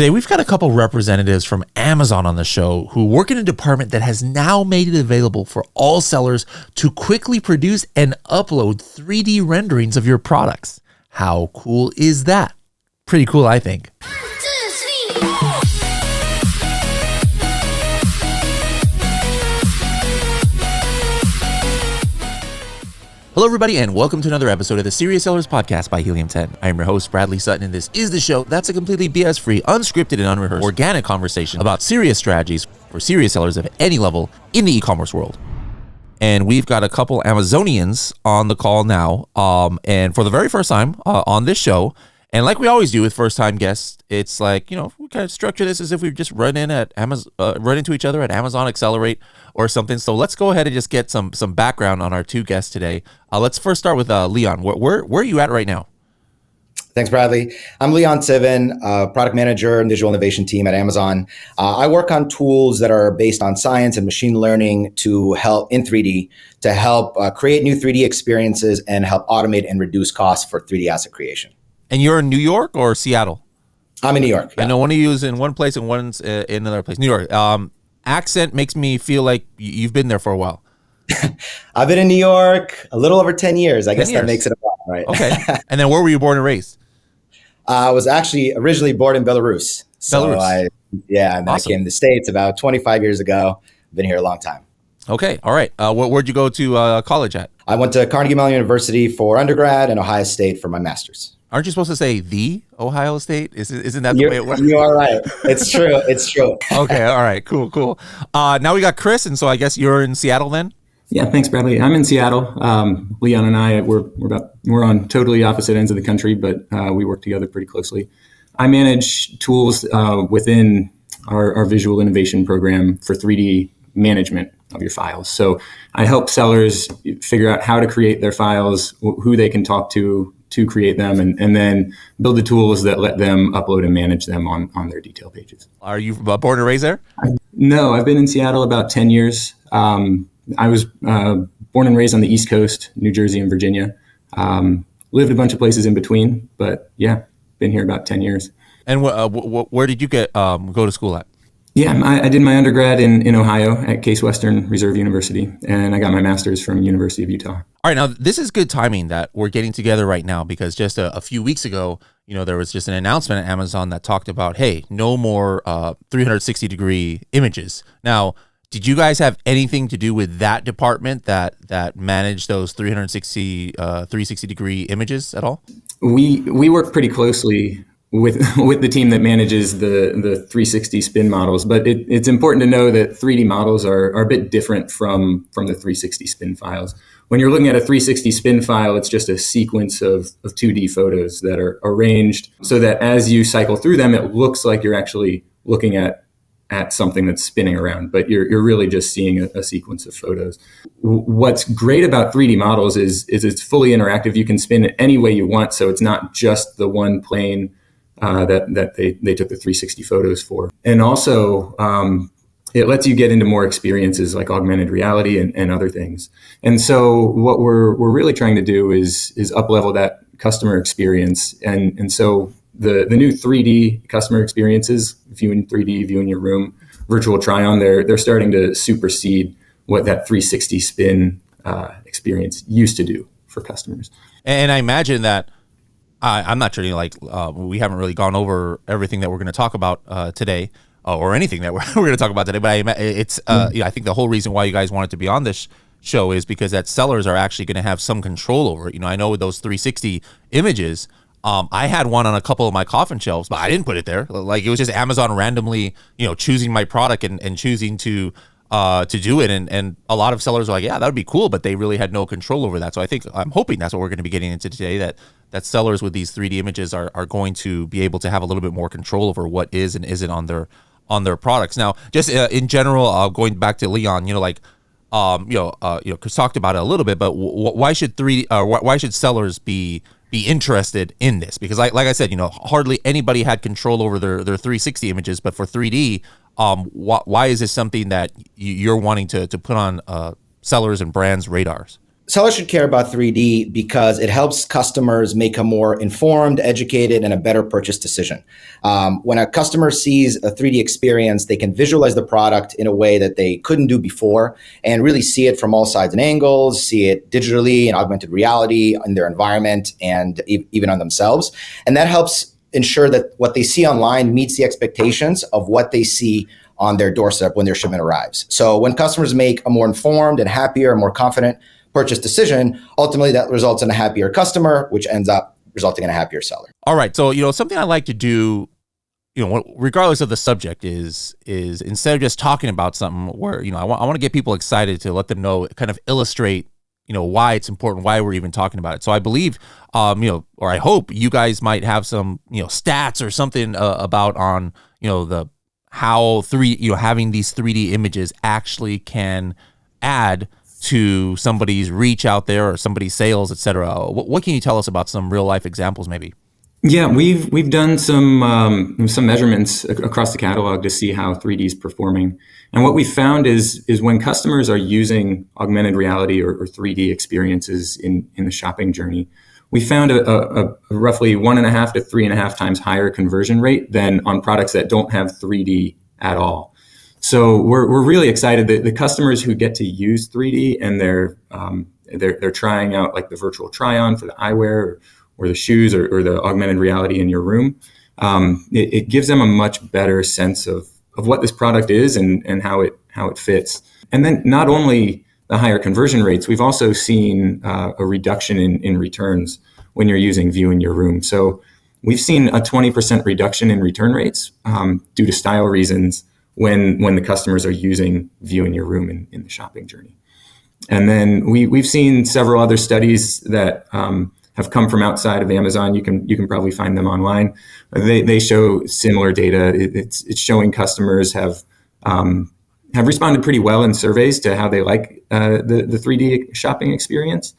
Today, we've got a couple representatives from Amazon on the show who work in a department that has now made it available for all sellers to quickly produce and upload 3D renderings of your products. How cool is that? Pretty cool, I think. Hello, everybody, and welcome to another episode of the Serious Sellers Podcast by Helium 10. I am your host, Bradley Sutton, and this is the show that's a completely BS-free, unscripted, and unrehearsed organic conversation about serious strategies for serious sellers of any level in the e-commerce world. And we've got a couple Amazonians on the call now, and for the very first time on this show. And like we always do with first-time guests, it's like, we kind of structure this as if we just run into each other at Amazon Accelerate or something. So let's go ahead and just get some background on our two guests today. Let's first start with Leon. Where are you at right now? Thanks, Bradley. I'm Leon Sivan, product manager and visual innovation team at Amazon. I work on tools that are based on science and machine learning to help in 3D, to help create new 3D experiences and help automate and reduce costs for 3D asset creation. And you're in New York or Seattle? I'm in New York. Yeah. I know one of you is in one place and one's in another place. New York. Accent makes me feel like you've been there for a while. I've been in New York a little over 10 years. I guess that makes it a while, right? Okay. And then where were you born and raised? I was actually originally born in Belarus. So I came to the States about 25 years ago. Been here a long time. Okay. All right. Where'd you go to college at? I went to Carnegie Mellon University for undergrad and Ohio State for my master's. Aren't you supposed to say the Ohio State? Isn't that the way it works? You are right. It's true. It's true. Okay. All right. Cool. Now we got Chris, and so I guess you're in Seattle then? Yeah. Thanks, Bradley. I'm in Seattle. Leon and I, we're on totally opposite ends of the country, but we work together pretty closely. I manage tools within our visual innovation program for 3D management of your files. So I help sellers figure out how to create their files, who they can talk to create them, and then build the tools that let them upload and manage them on their detail pages. Are you born and raised there? No, I've been in Seattle about 10 years. I was born and raised on the East Coast, New Jersey and Virginia. Lived a bunch of places in between, but yeah, been here about 10 years. And where did you go to school at? Yeah, I did my undergrad in Ohio at Case Western Reserve University, and I got my master's from University of Utah. All right, now this is good timing that we're getting together right now because just a few weeks ago, there was just an announcement at Amazon that talked about, hey, no more 360-degree images. Now, did you guys have anything to do with that department that managed those 360-degree images at all? We work pretty closely with the team that manages the 360 spin models, but it's important to know that 3D models are a bit different from the 360 spin files. When you're looking at a 360 spin file, it's just a sequence of 2D photos that are arranged so that as you cycle through them, it looks like you're actually looking at something that's spinning around, but you're really just seeing a sequence of photos. What's great about 3D models is it's fully interactive. You can spin it any way you want, so it's not just the one plane that they took the 360 photos for. And also, it lets you get into more experiences like augmented reality and other things. And so what we're really trying to do is up-level that customer experience. And so the new 3D customer experiences, view in 3D, view in your room, virtual try-on, they're starting to supersede what that 360 spin experience used to do for customers. And I imagine that I'm not sure, we haven't really gone over everything that we're going to talk about today, or anything that we're going to talk about today. But I think the whole reason why you guys wanted to be on this show is because that sellers are actually going to have some control over it. I know with those 360 images, I had one on a couple of my coffin shelves, but I didn't put it there. Like, it was just Amazon randomly, choosing my product and choosing to do it. And a lot of sellers are like, yeah, that would be cool, but they really had no control over that. So I'm hoping that's what we're going to be getting into today, that sellers with these 3D images are going to be able to have a little bit more control over what is and isn't on their products. Now, just in general, going back to Leon, Chris talked about it a little bit, but why should sellers be interested in this? Because like I said, hardly anybody had control over their 360 images, but for 3D, why is this something that you're wanting to put on sellers and brands' radars? Sellers should care about 3D because it helps customers make a more informed, educated, and a better purchase decision. When a customer sees a 3D experience, they can visualize the product in a way that they couldn't do before and really see it from all sides and angles, see it digitally and augmented reality in their environment and even on themselves. And that helps ensure that what they see online meets the expectations of what they see on their doorstep when their shipment arrives. So when customers make a more informed and happier, more confident purchase decision, ultimately that results in a happier customer, which ends up resulting in a happier seller. All right. So, something I like to do, regardless of the subject is instead of just talking about something where, I want to get people excited to let them know, kind of illustrate, why it's important, why we're even talking about it. So I believe, or I hope you guys might have some, stats or something about on, how having these 3D images actually can add to somebody's reach out there or somebody's sales, et cetera. What can you tell us about some real life examples, maybe? Yeah, we've done some measurements across the catalog to see how 3D is performing. And what we found is when customers are using augmented reality or 3D experiences in the shopping journey, we found a roughly 1.5 to 3.5 times higher conversion rate than on products that don't have 3D at all. So we're really excited that the customers who get to use 3D and they're trying out like the virtual try-on for the eyewear or the shoes or the augmented reality in your room, it gives them a much better sense of what this product is and how it fits. And then not only the higher conversion rates, we've also seen a reduction in returns when you're using View in your room. So we've seen a 20% reduction in return rates due to style reasons when the customers are using View in your room in the shopping journey. And then we've seen several other studies that have come from outside of Amazon. You can probably find them online. They show similar data. It's showing customers have responded pretty well in surveys to how they like the 3D shopping experience.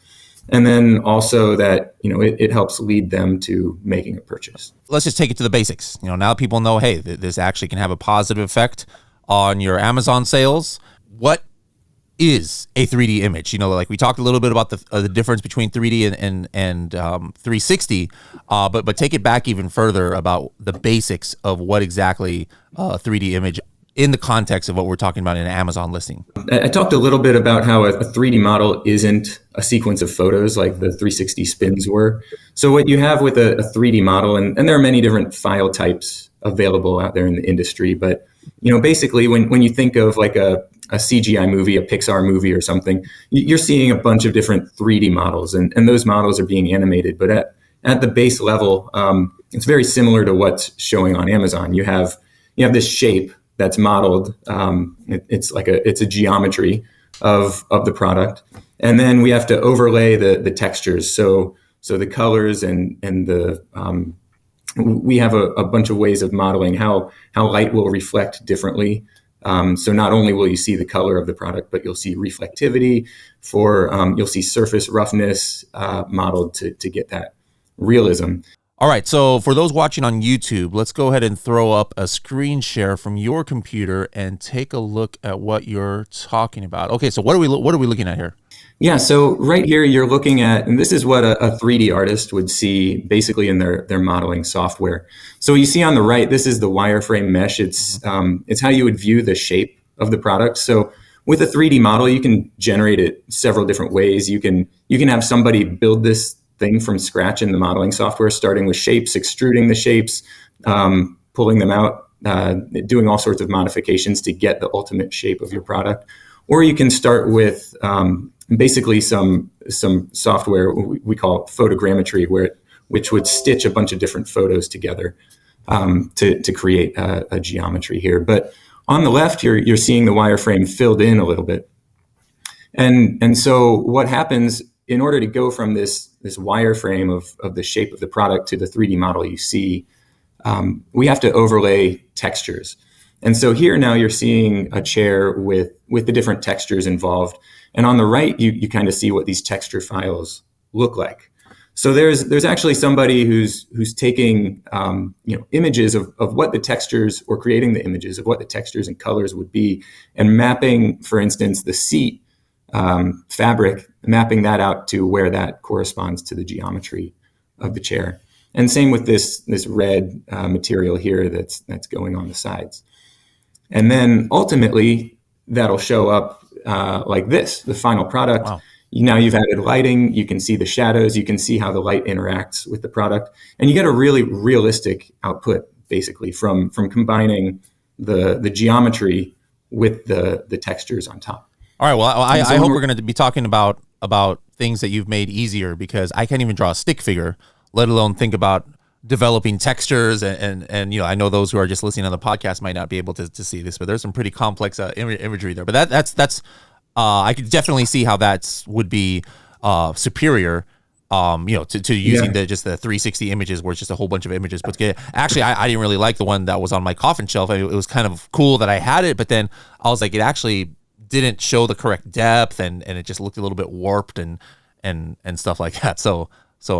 And then also that, it helps lead them to making a purchase. Let's just take it to the basics. Now people know, hey, this actually can have a positive effect on your Amazon sales. What is a 3D image? Like we talked a little bit about the difference between 3D and 360, but take it back even further about the basics of what exactly a 3D image in the context of what we're talking about in an Amazon listing. I talked a little bit about how a 3D model isn't a sequence of photos like the 360 spins were. So what you have with a 3D model, and there are many different file types available out there in the industry, but basically when you think of like a CGI movie, a Pixar movie or something, you're seeing a bunch of different 3D models, and those models are being animated. But at the base level, it's very similar to what's showing on Amazon. You have this shape that's modeled. It's a geometry of the product, and then we have to overlay the textures. So the colors and the we have a bunch of ways of modeling how light will reflect differently. So not only will you see the color of the product, but you'll see reflectivity you'll see surface roughness modeled to get that realism. All right, so for those watching on YouTube, let's go ahead and throw up a screen share from your computer and take a look at what you're talking about. Okay, so what are we looking at here? Yeah, so right here you're looking at, and this is what a 3D artist would see basically in their modeling software. So you see on the right, this is the wireframe mesh. It's how you would view the shape of the product. So with a 3D model, you can generate it several different ways. You can have somebody build this thing from scratch in the modeling software, starting with shapes, extruding the shapes, pulling them out, doing all sorts of modifications to get the ultimate shape of your product. Or you can start with basically some software we call photogrammetry, which would stitch a bunch of different photos together to create a geometry here. But on the left, you're seeing the wireframe filled in a little bit. And so what happens in order to go from this wireframe of the shape of the product to the 3D model you see, we have to overlay textures. And so here now you're seeing a chair with the different textures involved. And on the right, you kind of see what these texture files look like. So there's actually somebody who's taking images of what the textures, or creating the images of what the textures and colors would be, and mapping, for instance, the seat fabric, mapping that out to where that corresponds to the geometry of the chair. And same with this red material here that's going on the sides. And then ultimately, that'll show up like this, the final product. Wow. Now you've added lighting, you can see the shadows, you can see how the light interacts with the product, and you get a really realistic output, basically, from combining the geometry with the textures on top. All right. Well, I hope we're going to be talking about things that you've made easier, because I can't even draw a stick figure, let alone think about developing textures. And I know those who are just listening on the podcast might not be able to see this, but there's some pretty complex imagery there. But that's I could definitely see how that would be superior. To using just the 360 images, where it's just a whole bunch of images put together. Actually, I didn't really like the one that was on my coffin shelf. It was kind of cool that I had it, but then I was like, it actually didn't show the correct depth, and it just looked a little bit warped and stuff like that. So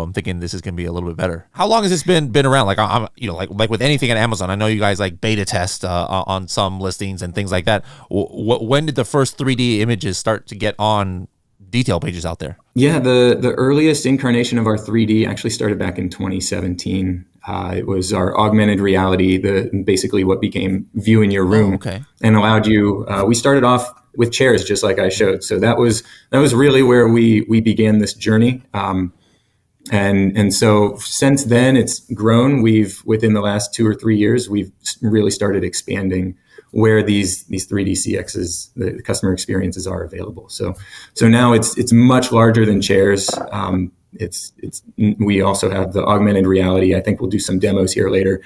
I'm thinking this is going to be a little bit better. How long has this been around? Like I'm like with anything at Amazon, I know you guys like beta test on some listings and things like that. When did the first 3D images start to get on detail pages out there? Yeah, the earliest incarnation of our 3D actually started back in 2017. It was our augmented reality, basically what became View in Your Room, and allowed you. We started off with chairs, just like I showed. So that was really where we began this journey. And so since then, it's grown. Within the last 2 or 3 years, we've really started expanding where these 3D CXs, the customer experiences, are available. So now it's much larger than chairs. We also have the augmented reality. I think we'll do some demos here later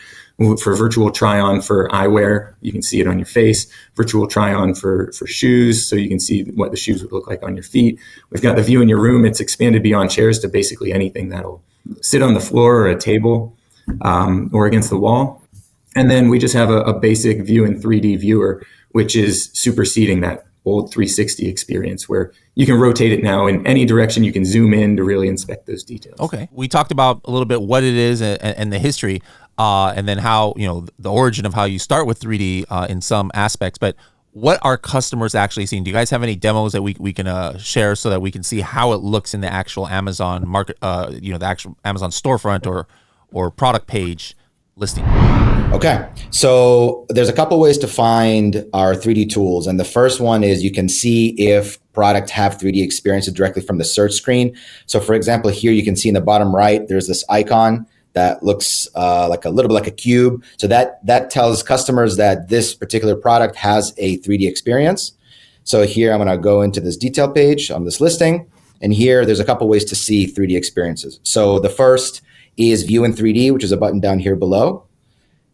for virtual try-on for eyewear. You can see it on your face. Virtual try-on for shoes, so you can see what the shoes would look like on your feet. We've got the View in Your Room. It's expanded beyond chairs to basically anything that'll sit on the floor or a table or against the wall. And then we just have a basic View in 3D viewer, which is superseding that old 360 experience, where you can rotate it now in any direction. You can zoom in to really inspect those details. Okay. We talked about a little bit what it is and the history, and then how, the origin of how you start with 3D in some aspects. But what are customers actually seeing? Do you guys have any demos that we can share so that we can see how it looks in the actual Amazon market, the actual Amazon storefront or product page listing? Okay, so there's a couple ways to find our 3D tools. And the first one is you can see if product have 3D experiences directly from the search screen. So for example, here you can see in the bottom right, there's this icon that looks like a little bit like a cube. So that tells customers that this particular product has a 3D experience. So here I'm gonna go into this detail page on this listing. And here there's a couple ways to see 3D experiences. So the first is View in 3D, which is a button down here below.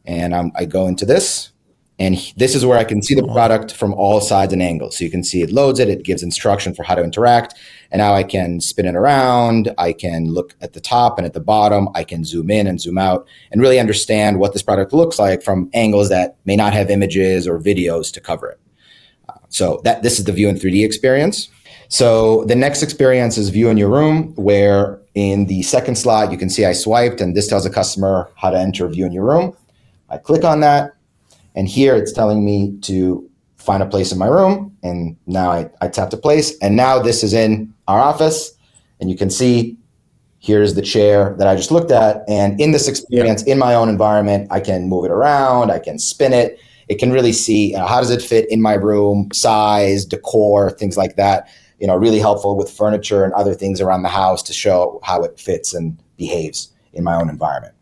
And I go into this, and this is where I can see the product from all sides and angles. So you can see it loads it, it gives instruction for how to interact. And now I can spin it around. I can look at the top and at the bottom. I can zoom in and zoom out and really understand what this product looks like from angles that may not have images or videos to cover it. So this is the View in 3D experience. So the next experience is View in Your Room, where in the second slide, you can see I swiped, and this tells the customer how to enter View in Your Room. I click on that, and here it's telling me to find a place in my room, and now I tap to place, and now this is in our office, and you can see here's the chair that I just looked at, and in this experience, in my own environment, I can move it around, I can spin it, it can really see how does it fit in my room, size, decor, things like that, really helpful with furniture and other things around the house to show how it fits and behaves in my own environment.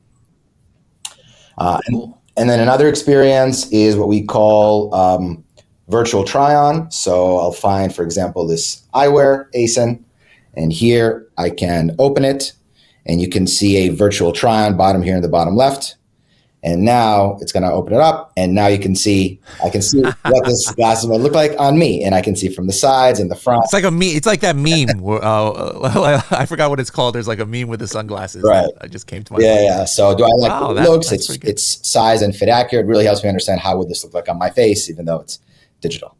And then another experience is what we call virtual try-on. So I'll find, for example, this eyewear ASIN, and here I can open it, and you can see a virtual try-on bottom here in the bottom left. And now it's going to open it up, and now I can see what this glasses will look like on me, and I can see from the sides and the front. It's like a meme. It's like that meme. Where, I forgot what it's called. There's like a meme with the sunglasses. Right. I just came to my mind. Yeah. So do I like how it looks? It's size and fit accurate. It really helps me understand how would this look like on my face, even though it's digital.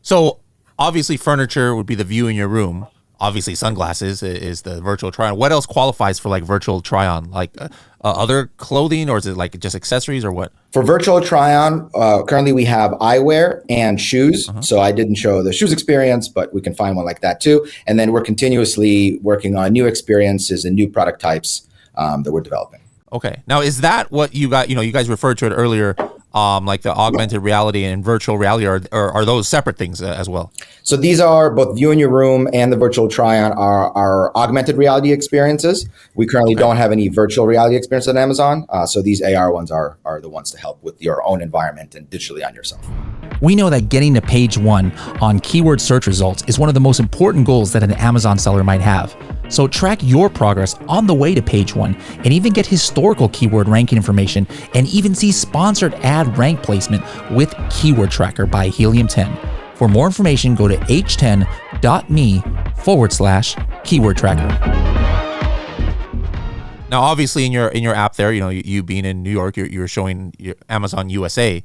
So obviously, furniture would be the View in Your Room. obviously sunglasses is the virtual try on. What else qualifies for like virtual try on? Like other clothing, or is it like just accessories or what? For virtual try on, currently we have eyewear and shoes. So I didn't show the shoes experience, but we can find one like that too. And then we're continuously working on new experiences and new product types that we're developing. Okay. Now, is that what you got? You guys referred to it earlier, like the augmented reality and virtual reality, or are those separate things as well? So these are both view in your room and the virtual try-on are augmented reality experiences. We currently don't have any virtual reality experience on Amazon. So these AR ones are the ones to help with your own environment and digitally on yourself. We know that getting to page 1 on keyword search results is one of the most important goals that an Amazon seller might have. So track your progress on the way to page 1 and even get historical keyword ranking information and even see sponsored ad rank placement with Keyword Tracker by Helium 10. For more information, go to h10.me/keyword tracker. Now, obviously, in your app there, you being in New York, you're showing your Amazon USA,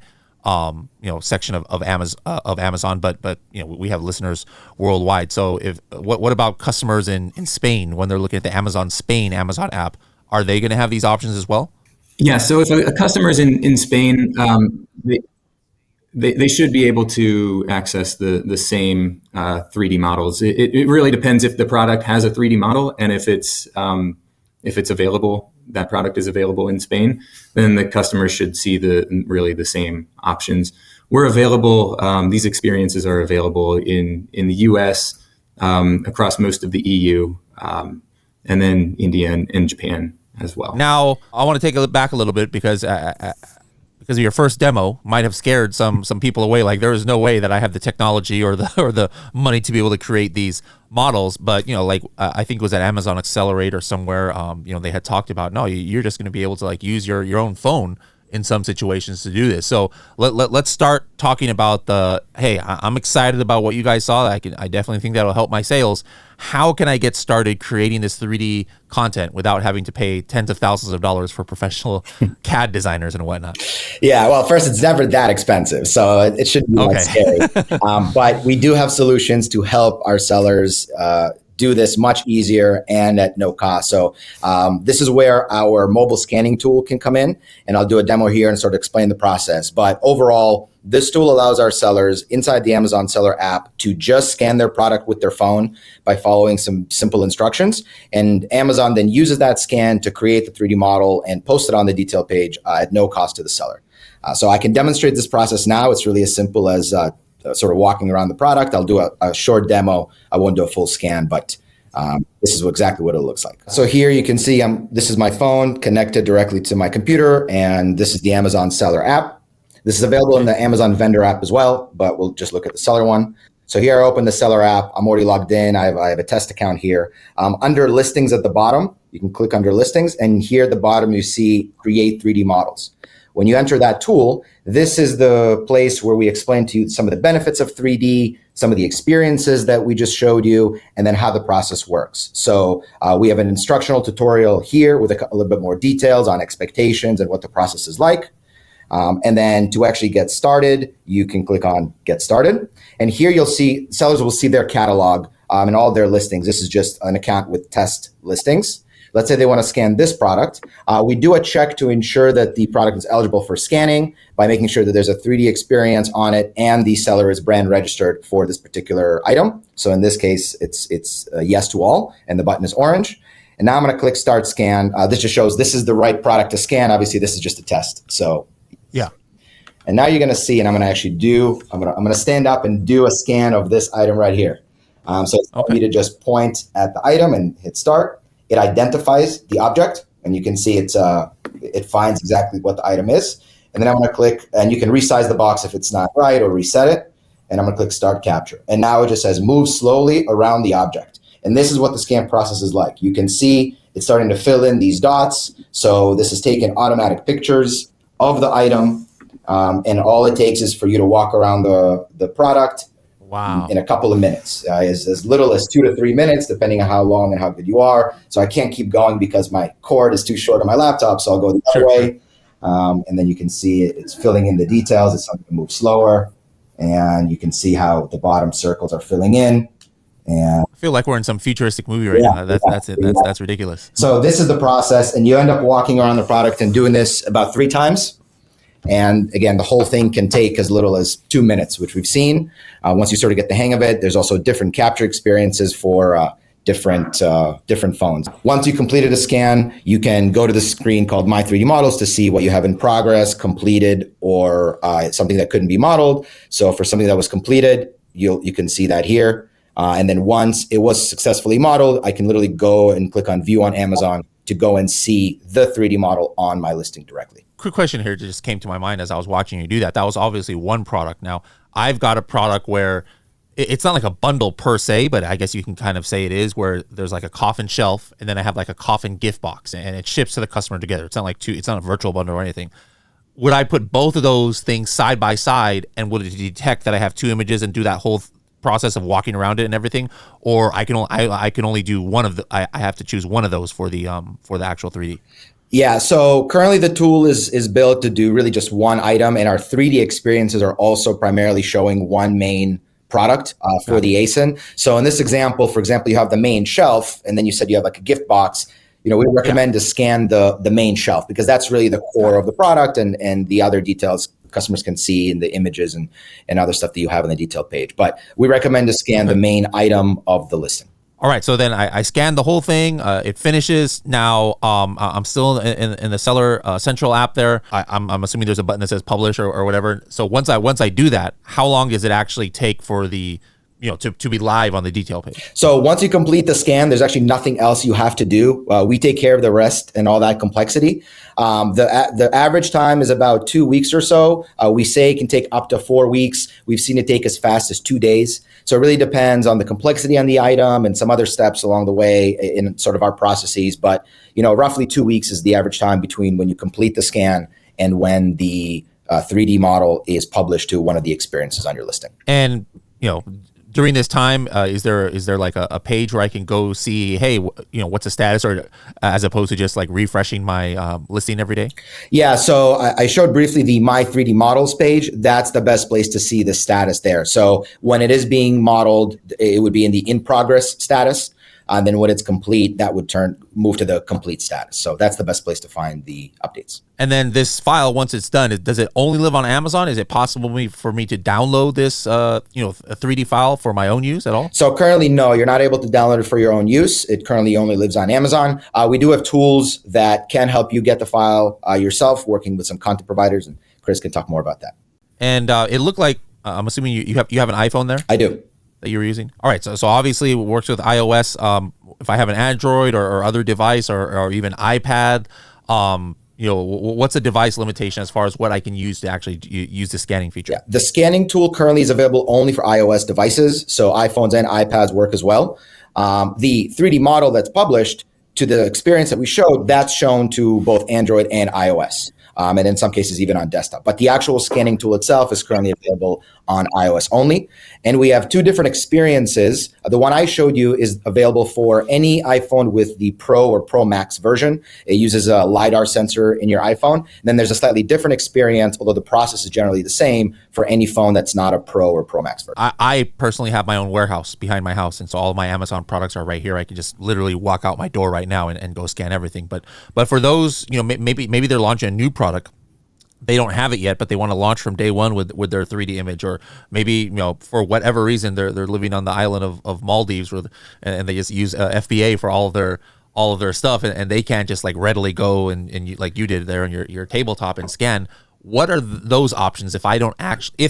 section of Amazon, but we have listeners worldwide. So what about customers in Spain when they're looking at the Amazon Spain Amazon app? Are they going to have these options as well? Yeah. So if a customer's in Spain, they should be able to access the same 3D models. It really depends if the product has a 3D model, and if it's available, that product is available in Spain, then the customer should see the same options. We're available. These experiences are available in the U.S., across most of the EU, and then India and Japan as well. Now, I want to take it back a little bit because of your first demo might have scared some people away. Like, there is no way that I have the technology or the money to be able to create these models. But I think it was at Amazon Accelerate or somewhere. They had talked about, no, you're just going to be able to use your own phone in some situations to do this. So let's start talking about I'm excited about what you guys saw. I definitely think that'll help my sales. How can I get started creating this 3D content without having to pay tens of thousands of dollars for professional CAD designers and whatnot? Yeah, well, first, it's never that expensive, so it shouldn't be that scary. But we do have solutions to help our sellers do this much easier and at no cost. So this is where our mobile scanning tool can come in, and I'll do a demo here and sort of explain the process. But overall, this tool allows our sellers inside the Amazon Seller app to just scan their product with their phone by following some simple instructions. And Amazon then uses that scan to create the 3D model and post it on the detail page at no cost to the seller. So I can demonstrate this process now. It's really as simple as sort of walking around the product. I'll do a short demo. I won't do a full scan, but this is exactly what it looks like. So here you can see this is my phone connected directly to my computer, and this is the Amazon Seller app. This is available in the Amazon Vendor app as well, but we'll just look at the Seller one. So here I open the Seller app. I'm already logged in. I have a test account here. Under Listings at the bottom, you can click under Listings, and here at the bottom you see Create 3D Models. When you enter that tool, this is the place where we explain to you some of the benefits of 3D, some of the experiences that we just showed you, and then how the process works. So we have an instructional tutorial here with a little bit more details on expectations and what the process is like. And then to actually get started, you can click on Get Started. And here you'll see, sellers will see their catalog and all their listings. This is just an account with test listings. Let's say they want to scan this product. We do a check to ensure that the product is eligible for scanning by making sure that there's a 3D experience on it and the seller is brand registered for this particular item. So in this case, it's a yes to all, and the button is orange. And now I'm going to click Start Scan. This just shows this is the right product to scan. Obviously, this is just a test. So yeah. And now you're going to see, and I'm going to actually I'm going to stand up and do a scan of this item right here. So it's for me to just point at the item and hit Start. It identifies the object, and you can see it finds exactly what the item is. And then I'm going to click, and you can resize the box if it's not right or reset it. And I'm going to click Start Capture. And now it just says move slowly around the object. And this is what the scan process is like. You can see it's starting to fill in these dots. So this is taking automatic pictures of the item. And all it takes is for you to walk around the product. Wow. In a couple of minutes, as little as 2 to 3 minutes, depending on how long and how good you are. So I can't keep going because my cord is too short on my laptop. So I'll go the other way. And then you can see it's filling in the details. It's starting to move slower. And you can see how the bottom circles are filling in. And I feel like we're in some futuristic movie right now. That's ridiculous. So this is the process, and you end up walking around the product and doing this about 3 times. And again, the whole thing can take as little as 2 minutes, which we've seen. Once you sort of get the hang of it, there's also different capture experiences for different phones. Once you completed a scan, you can go to the screen called My 3D Models to see what you have in progress, completed, or something that couldn't be modeled. So for something that was completed, you can see that here. And then once it was successfully modeled, I can literally go and click on View on Amazon to go and see the 3D model on my listing directly. Quick question here just came to my mind as I was watching you do that. That was obviously one product. Now, I've got a product where it's not like a bundle per se, but I guess you can kind of say it is, where there's like a coffin shelf and then I have like a coffin gift box and it ships to the customer together. It's not like it's not a virtual bundle or anything. Would I put both of those things side by side and would it detect that I have 2 images and do that whole process of walking around it and everything? Or I can only do one of the, I have to choose one of those for the actual 3D? Yeah, so currently the tool is built to do really just one item, and our 3D experiences are also primarily showing one main product for the ASIN. So in this example, for example, you have the main shelf, and then you said you have like a gift box. We recommend to scan the main shelf because that's really the core of the product, and the other details customers can see in the images and other stuff that you have on the detailed page. But we recommend to scan the main item of the listing. All right, so then I scanned the whole thing. It finishes. Now I'm still in the Seller Central app there. I'm assuming there's a button that says publish or whatever. So once I do that, how long does it actually take for the to be live on the detail page? So once you complete the scan, there's actually nothing else you have to do. We take care of the rest and all that complexity. The average time is about 2 weeks or so. We say it can take up to 4 weeks. We've seen it take as fast as 2 days. So it really depends on the complexity on the item and some other steps along the way in sort of our processes. But roughly 2 weeks is the average time between when you complete the scan and when the 3D model is published to one of the experiences on your listing. And during this time, is there like a page where I can go see, hey, what's the status, or as opposed to just like refreshing my listing every day? Yeah, so I showed briefly the My 3D Models page. That's the best place to see the status there. So when it is being modeled, it would be in the in progress status. Then when it's complete, that would move to the complete status. So that's the best place to find the updates. And then this file, once it's done, does it only live on Amazon? Is it possible for me to download this, a 3D file for my own use at all? So currently, no, you're not able to download it for your own use. It currently only lives on Amazon. We do have tools that can help you get the file yourself, working with some content providers, and Chris can talk more about that. And it looked like, I'm assuming you have an iPhone there? I do. That you were using? All right, so obviously it works with iOS. If I have an Android or other device or even iPad, what's a device limitation as far as what I can use to actually use the scanning feature? Yeah, the scanning tool currently is available only for iOS devices, so iPhones and iPads work as well. The 3D model that's published to the experience that we showed, that's shown to both Android and iOS. And in some cases even on desktop. But the actual scanning tool itself is currently available on iOS only. And we have 2 different experiences. The one I showed you is available for any iPhone with the Pro or Pro Max version. It uses a LiDAR sensor in your iPhone. And then there's a slightly different experience, although the process is generally the same, for any phone that's not a Pro or Pro Max version. I personally have my own warehouse behind my house, and so all of my Amazon products are right here. I can just literally walk out my door right now and go scan everything. But for those, maybe they're launching a new product. They don't have it yet, but they want to launch from day one with their 3D image, or maybe for whatever reason they're living on the island of Maldives, and they just use FBA for all of their stuff, and they can't just like readily go and like you did there on your tabletop and scan. What are those options if I don't actually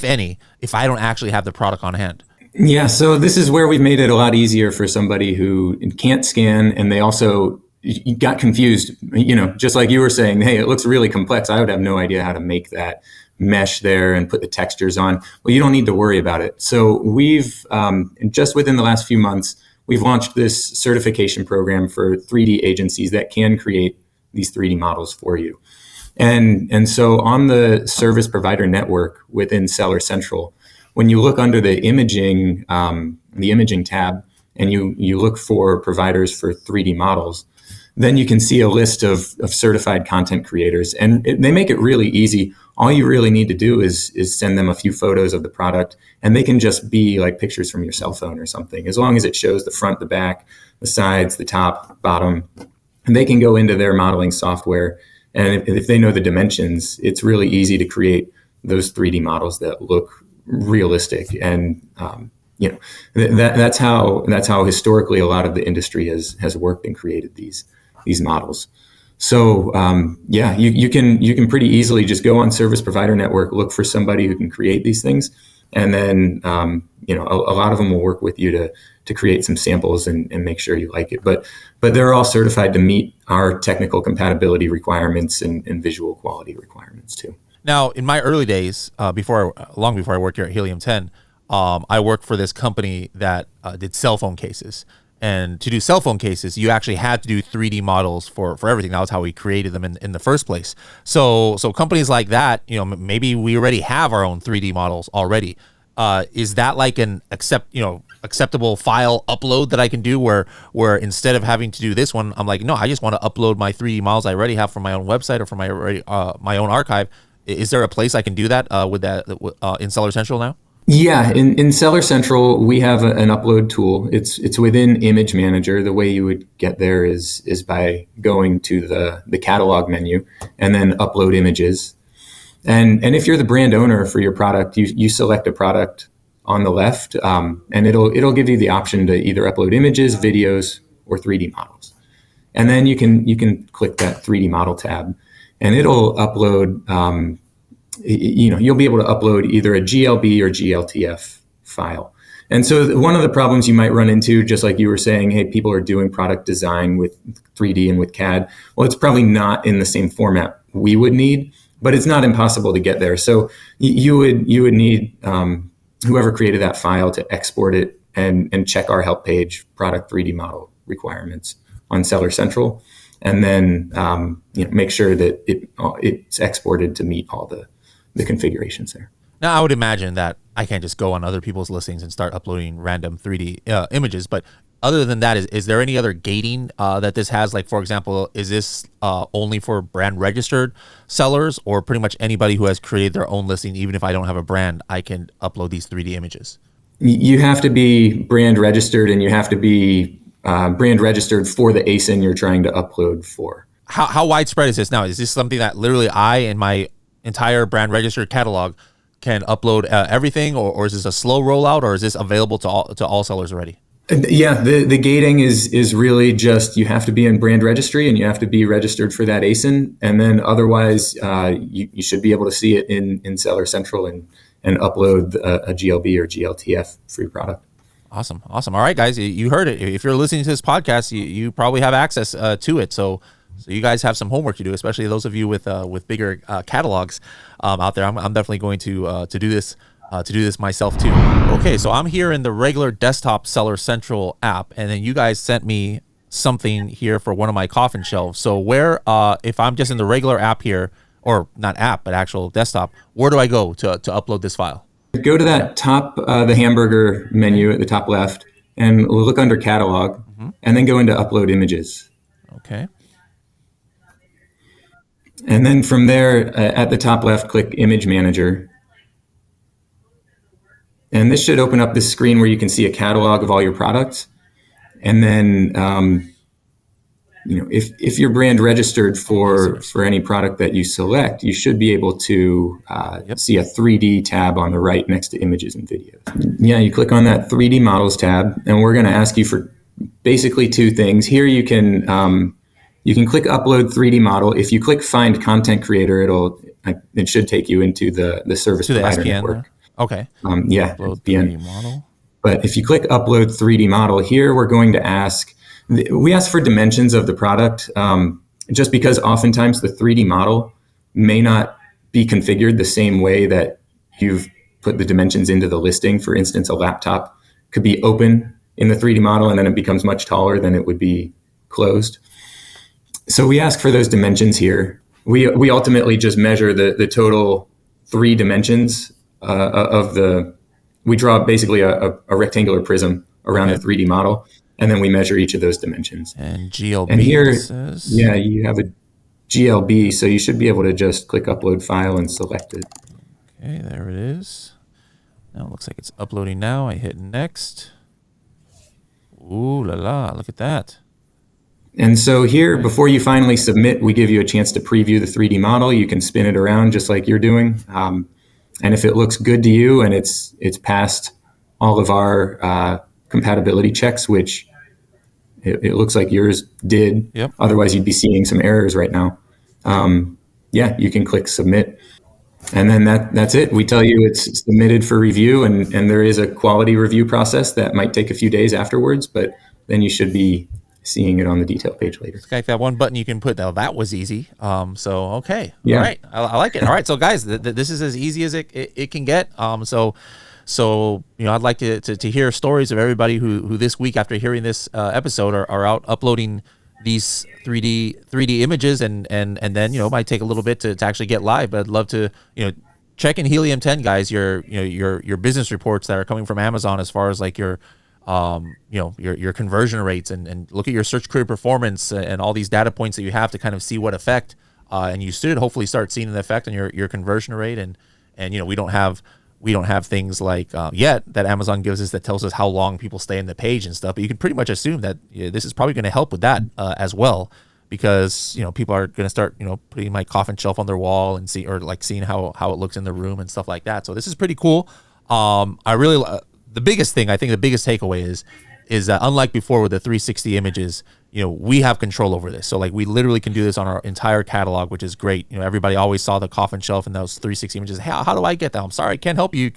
have the product on hand? Yeah, so this is where we've made it a lot easier for somebody who can't scan, and they also got confused, just like you were saying, hey, it looks really complex. I would have no idea how to make that mesh there and put the textures on. Well, you don't need to worry about it. So we've, just within the last few months, we've launched this certification program for 3D agencies that can create these 3D models for you. And so on the service provider network within Seller Central, when you look under the imaging tab and you look for providers for 3D models, then you can see a list of certified content creators, and they make it really easy. all you really need to do is send them a few photos of the product, and they can just be like pictures from your cell phone or something, as long as it shows the front, the back, the sides, the top, bottom, and they can go into their modeling software. And if they know the dimensions, it's really easy to create those 3D models that look realistic. And that's how historically a lot of the industry has worked and created these models. So you can pretty easily just go on Service Provider Network, look for somebody who can create these things, and then a lot of them will work with you to create some samples and make sure you like it. But they're all certified to meet our technical compatibility requirements and visual quality requirements too. Now, in my early days, long before I worked here at Helium 10, I worked for this company that did cell phone cases. And to do cell phone cases, you actually had to do 3D models for everything. That was how we created them in the first place. So companies like that, maybe we already have our own 3D models already. Is that like an acceptable file upload that I can do where instead of having to do this one, I'm like, no, I just want to upload my 3D models I already have from my own website or from my own archive. Is there a place I can do that with that in Seller Central now? Yeah, in Seller Central, we have an upload tool. It's within Image Manager. The way you would get there is by going to the catalog menu and then upload images. And if you're the brand owner for your product, you select a product on the left, and it'll give you the option to either upload images, videos, or 3D models. And then you can click that 3D model tab, and it'll upload. You'll be able to upload either a GLB or GLTF file. And so one of the problems you might run into, just like you were saying, hey, people are doing product design with 3D and with CAD. Well, it's probably not in the same format we would need, but it's not impossible to get there. So you would need whoever created that file to export it and check our help page, product 3D model requirements on Seller Central, and then make sure that it's exported to meet all the configurations there. Now, I would imagine that I can't just go on other people's listings and start uploading random 3D images. But other than that, is there any other gating that this has? Like, for example, is this only for brand registered sellers, or pretty much anybody who has created their own listing, even if I don't have a brand, I can upload these 3D images? You have to be brand registered, and you have to be brand registered for the ASIN you're trying to upload for. How widespread is this now? Is this something that literally I and my entire brand registered catalog can upload everything, or is this a slow rollout, or is this available to all sellers already? Yeah, the gating is really just you have to be in brand registry and you have to be registered for that ASIN, and then otherwise you should be able to see it in Seller Central and upload a GLB or GLTF for your product. Awesome. All right, guys, you heard it. If you're listening to this podcast, you probably have access to it. So you guys have some homework to do, especially those of you with bigger catalogs out there. I'm definitely going to do this myself too. Okay, so I'm here in the regular desktop Seller Central app, and then you guys sent me something here for one of my coffin shelves. So where, if I'm just in the regular app here, or not app, but actual desktop, where do I go to upload this file? Go to that top, the hamburger menu at the top left, and look under catalog, and then go into upload images. Okay. And then from there, at the top left, click Image Manager. And this should open up this screen where you can see a catalog of all your products. And then, if you're brand registered for any product that you select, you should be able to see a 3D tab on the right next to images and videos. Yeah, you click on that 3D models tab, and we're going to ask you for basically two things. Here you can click upload 3D model. If you click find content creator, it should take you into the service provider network. Okay. Upload 3D model. But if you click upload 3D model, here we're going to ask for dimensions of the product, just because oftentimes the 3D model may not be configured the same way that you've put the dimensions into the listing. For instance, a laptop could be open in the 3D model and then it becomes much taller than it would be closed. So we ask for those dimensions here. We ultimately just measure the total 3 dimensions we draw basically a rectangular prism around the 3D model, and then we measure each of those dimensions. And GLB and here, says... yeah, you have GLB, so you should be able to just click upload file and select it. Okay, there it is. Now it looks like it's uploading now. I hit next. Ooh la la, look at that. And so here, before you finally submit, we give you a chance to preview the 3D model. You can spin it around just like you're doing. And if it looks good to you and it's passed all of our compatibility checks, which it looks like yours did. Yep. Otherwise, you'd be seeing some errors right now. You can click submit. And then that's it. We tell you it's submitted for review, and there is a quality review process that might take a few days afterwards, but then you should be seeing it on the detail page later. It's like that one button you can put. Now that was easy. So okay, Yeah. All right, I like it. All right, so guys, this is as easy as it can get. So I'd like to hear stories of everybody who this week after hearing this episode are out uploading these 3D images and then might take a little bit to actually get live, but I'd love to check in Helium 10, guys, your business reports that are coming from Amazon as far as like your conversion rates and look at your search query performance and all these data points that you have to kind of see what effect and you should hopefully start seeing the effect on your conversion rate and we don't have things like yet that Amazon gives us that tells us how long people stay in the page and stuff, but you can pretty much assume that this is probably going to help with that as well, because people are going to start putting my coffin shelf on their wall and seeing how it looks in the room and stuff like that. So this is pretty cool. I really the biggest thing, I think the biggest takeaway is that unlike before with the 360 images, we have control over this. So like we literally can do this on our entire catalog, which is great. Everybody always saw the coffin shelf and those 360 images. Hey, how do I get that? I'm sorry, I can't help you.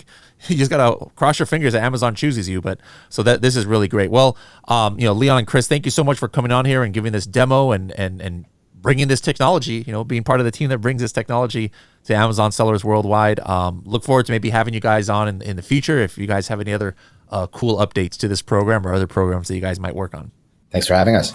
You just gotta cross your fingers that Amazon chooses you. But so that this is really great. Well, Leon and Chris, thank you so much for coming on here and giving this demo and bringing this technology, being part of the team that brings this technology to Amazon sellers worldwide. Look forward to maybe having you guys on in the future if you guys have any other cool updates to this program or other programs that you guys might work on. Thanks for having us.